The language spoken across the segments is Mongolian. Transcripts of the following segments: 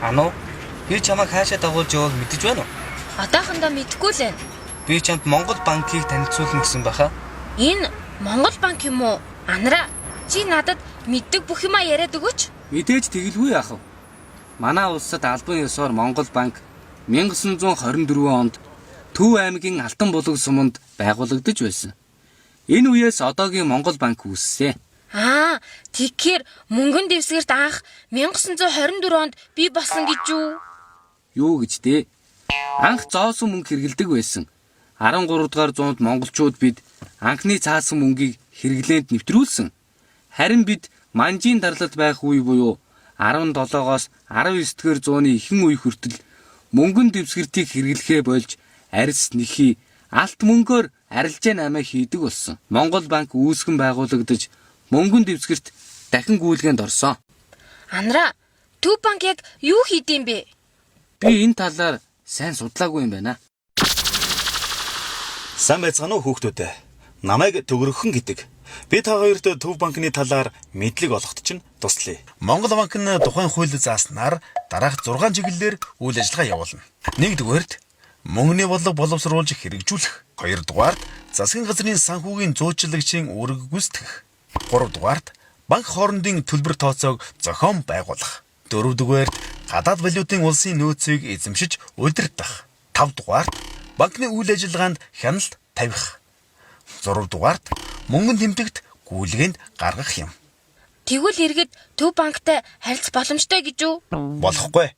Ану, би чамайг хаашаа дагуулж явах мэдэж байна уу? Одоохондоо мэдэхгүй л байна. Би чамд Монгол банкыг танилцуулна гэсэн баха. Энэ Монгол банк юм уу? Анараа, чи надад мэддэг бүх юмаа яриад өгөөч. Мэдээж тэгэлгүй яах вэ? Манай улсад албан ёсоор Монгол банк 1924 онд Төв аймгийн Алтан булаг суманд байгуулагдаж байсан. Энэ үеэс одоогийн Монгол банк үүссэн. Тэгэхээр мөнгөн дэвсгэрт анх 1924 онд бий болсон гэж юу? Юу гэж дээ? Анх зоосон мөнгө хэрэгэлдэг байсан. 13 дугаар зуунд монголчууд бид анхны цаасан мөнгийг хэрэглээнд нэвтрүүлсэн. Харин бид манжийн дарлалд байх үе буюу 17-оос 19-р зууны ихэнх үе хүртэл мөнгөн дэвсгэртийг хэрэглэхээ болж арьс нэхий алт мөнгөөр арилжаа намаа хийдэг болсон. Монгол банк үүсгэн байгуулагдаж мөнгөн дэвсгэрт дахин гүйлгээнд орсон. Анараа, Төв банк яг юу хийдэм бэ? Би энэ талаар сайн судлаагүй юм байна. Сайн байцгаана уу хүүхдүүд? Намайг Төгөрхөн гэдэг. Би та хоёрт Төв банкны талаар мэдлэг олоход чинь туслая. Монгол банк нь тухайн хууль зааснаар дараах 6 чиглэлээр үйл ажиллагаа явуулна. 1-р мөнгөний бодлого боловсруулж хэрэгжүүлэх. 2-р засгийн газрын санхүүгийн зуучлагчийн үүрэг гүйцэтгэх. 3-р банк хоорондын төлбөр тооцоог зохион байгуулах. 4-р гадаад валютын улсын нөөцийг эзэмшиж удирдах. 5-р банкны үйл ажиллагаанд хяналт тавих. 6-р мөнгөн тэмдэгт гүйлгээнд гаргах юм. Тэгвэл иргэд Төв банктай харилцах боломжтой гэж юу? Болохгүй.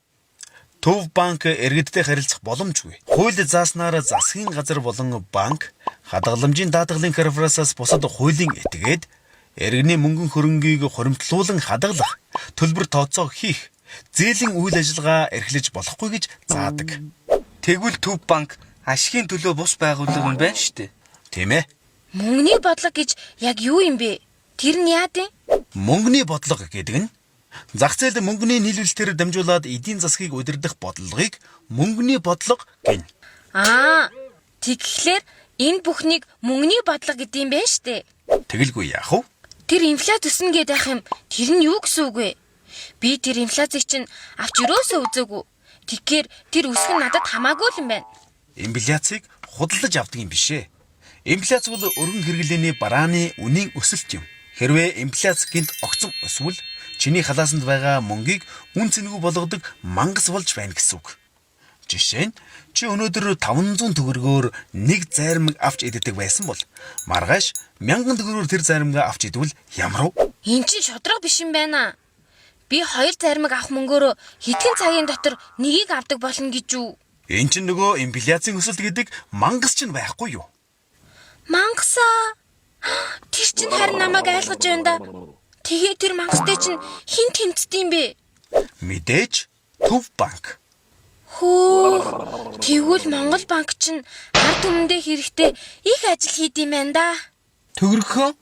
Төв банк иргэдтэй харилцах боломжгүй. Хууль зааснаар засгийн газар болон банк хадгаламжийн даатгалын корпорациас бусад хуулийн этгээд иргэний мөнгөн хөрөнгийг хуримтлуулан хадгалах, төлбөр тооцоо хийх, зээлийн үйл ажиллагаа эрхлэж болохгүй гэж заадаг. Тэгвэл Төв банк ашигын төлөө бус байгууллага юм байна шүү дээ. Тийм ээ. Мөнгөний бодлого гэж яг юу юм бэ? Тэр нь яад вэ? Мөнгөний бодлого гэдэг нь зах зээлд мөнгөний нийлүүлэлтээр дамжуулаад эдийн засгийг удирдах бодлогыг мөнгөний бодлого гэнэ. Тэгэхээр энэ бүхнийг мөнгөний бодлого гэдэм байх штэ. Тэгэлгүй яах вэ? Тэр инфляц өснө гэдэг юм. Тэр нь юу гэсэн үг вэ? Би тэр инфляцийг чинь авч өрөөсөө үзээгүй. Тэгэхээр тэр өсгөн надад хамаагүй л юм байна. Инфляцийг худалдаж авдаг юм биш ээ. Инфляц бол өргөн хэрэглээний барааны үнийн өсөлт юм. Хэрвээ инфляц гинт огцон өсвөл чиний халаасанд байгаа мөнгийг үн цэнэгүй болгодог мангас болж байна гэсэн үг. Жишээ нь чи өнөөдөр 500 төгрөгөөр нэг зармаг авч иддэг байсан бол маргааш 1000 төгрөгөөр тэр зармагаа авч идвэл ямар вэ? Энд чинь шодрог биш юм байна. Би 2 зармаг авах мөнгөөрөө хэдхэн цагийн дотор нэгийг авдаг болно гэж юу? Энд чинь нөгөө инфляцийн өсөлт гэдэг мангас чинь байхгүй юу? Мангасаа. Тэр чинь харин намайг айлгаж байна да. Тэгээ тэр мангастай чинь хин тэмцдэм бэ? Мэдээж Төв банк. Тэгвэл Монгол банк чинь ард түмэндээ хэрэгтэй их ажил хийдэм байна да. Төгөрхөн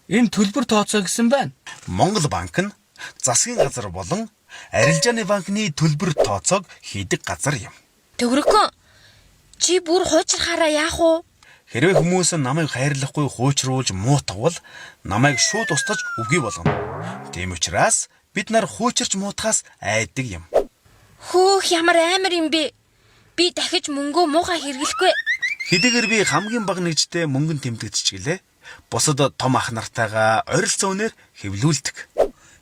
энэ төлбөр тооцоо гэсэн байна. Монгол банк нь засгийн газар болон арилжааны банкны төлбөр тооцоог хийдэг газар юм. Төгөрхөн, чи бүр хуучрахаараа яах вэ? Хэрвээ хүмүүс намайг хайрлахгүй хуучруулж муутгавал намайг шууд устгаж үгүй болгоно. Тийм учраас бид нар хуучирч муутахаас айдаг юм. Ямар амар юм бэ? Би дахиж мөнгөө муухай хэрэглэхгүй. Хэдийгээр би хамгийн бага нэгжтэй мөнгөн тэмдэгдчихлээ. Бусад том ах нартайгаа ойролцоо үнээр хэвлүүлдэг.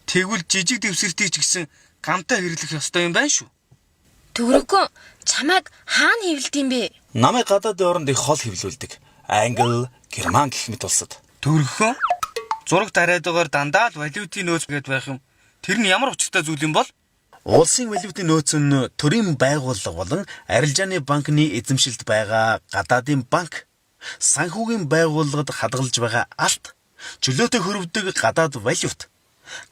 Тэгвэл жижиг дэвсгэртийг ч гэсэн гамтаа хэрэглэх ёстой юм байна шүү. Төгөрхөн, чамайг хаана хэвлэдэг юм бэ? Намайг гадаадын оронд их хол хэвлүүлдэг. Англи, герман гэх мэт улсад. Төгөрхөн, зураг тариадгаар дандаа л валютын нөөц гэдээ байх юм. Тэр нь ямар учиртай зүйл юм бол? Улсын валютын нөөц нь төрийн байгууллага болон арилжааны банкны эзэмшилд байгаа гадаадын банк, санхүүгийн байгууллагад хадгалж байгаа алт, чөлөөтэй хөрвдөг гадаад валют,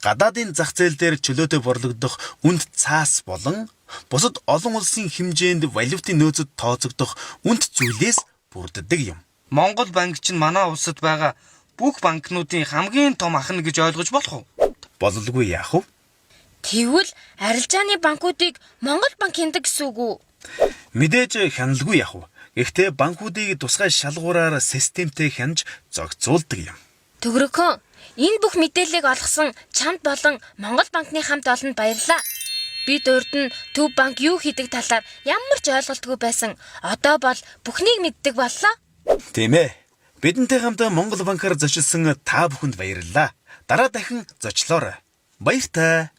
гадаадын зах зээл дээр чөлөөтэй борлогдох үнд цаас болон бусад олон улсын хэмжээнд валютын нөөцөд тооцогдох үнд зүйлээс бүрддэг юм. Монгол банк чинь манай улсад байгаа бүх банкнуудын хамгийн том ах нь гэж ойлгож болох уу? Бололгүй яах вэ? Тэгвэл арилжааны банкуудыг Монгол банк хяндаг гэсэн үг үү? Мэдээж хяналгүй яах вэ? Гэхдээ банкуудыг тусгай шалгуураар системтэй хянаж зохицуулдаг юм. Төгөрхөн, энэ бүх мэдээллийг олгосон чамд болон Монгол банкны хамт олонд баярлалаа. Бид урд нь Төв банк юу хийдэг талаар ямар ч ойлголтгүй байсан. Одоо бол бүхнийг мэддэг боллоо. Тийм ээ. Бидэнтэй хамт Монгол банкар зочилсон та бүхэнд баярлалаа. Дараа дахин зочлоорой. Баяртай.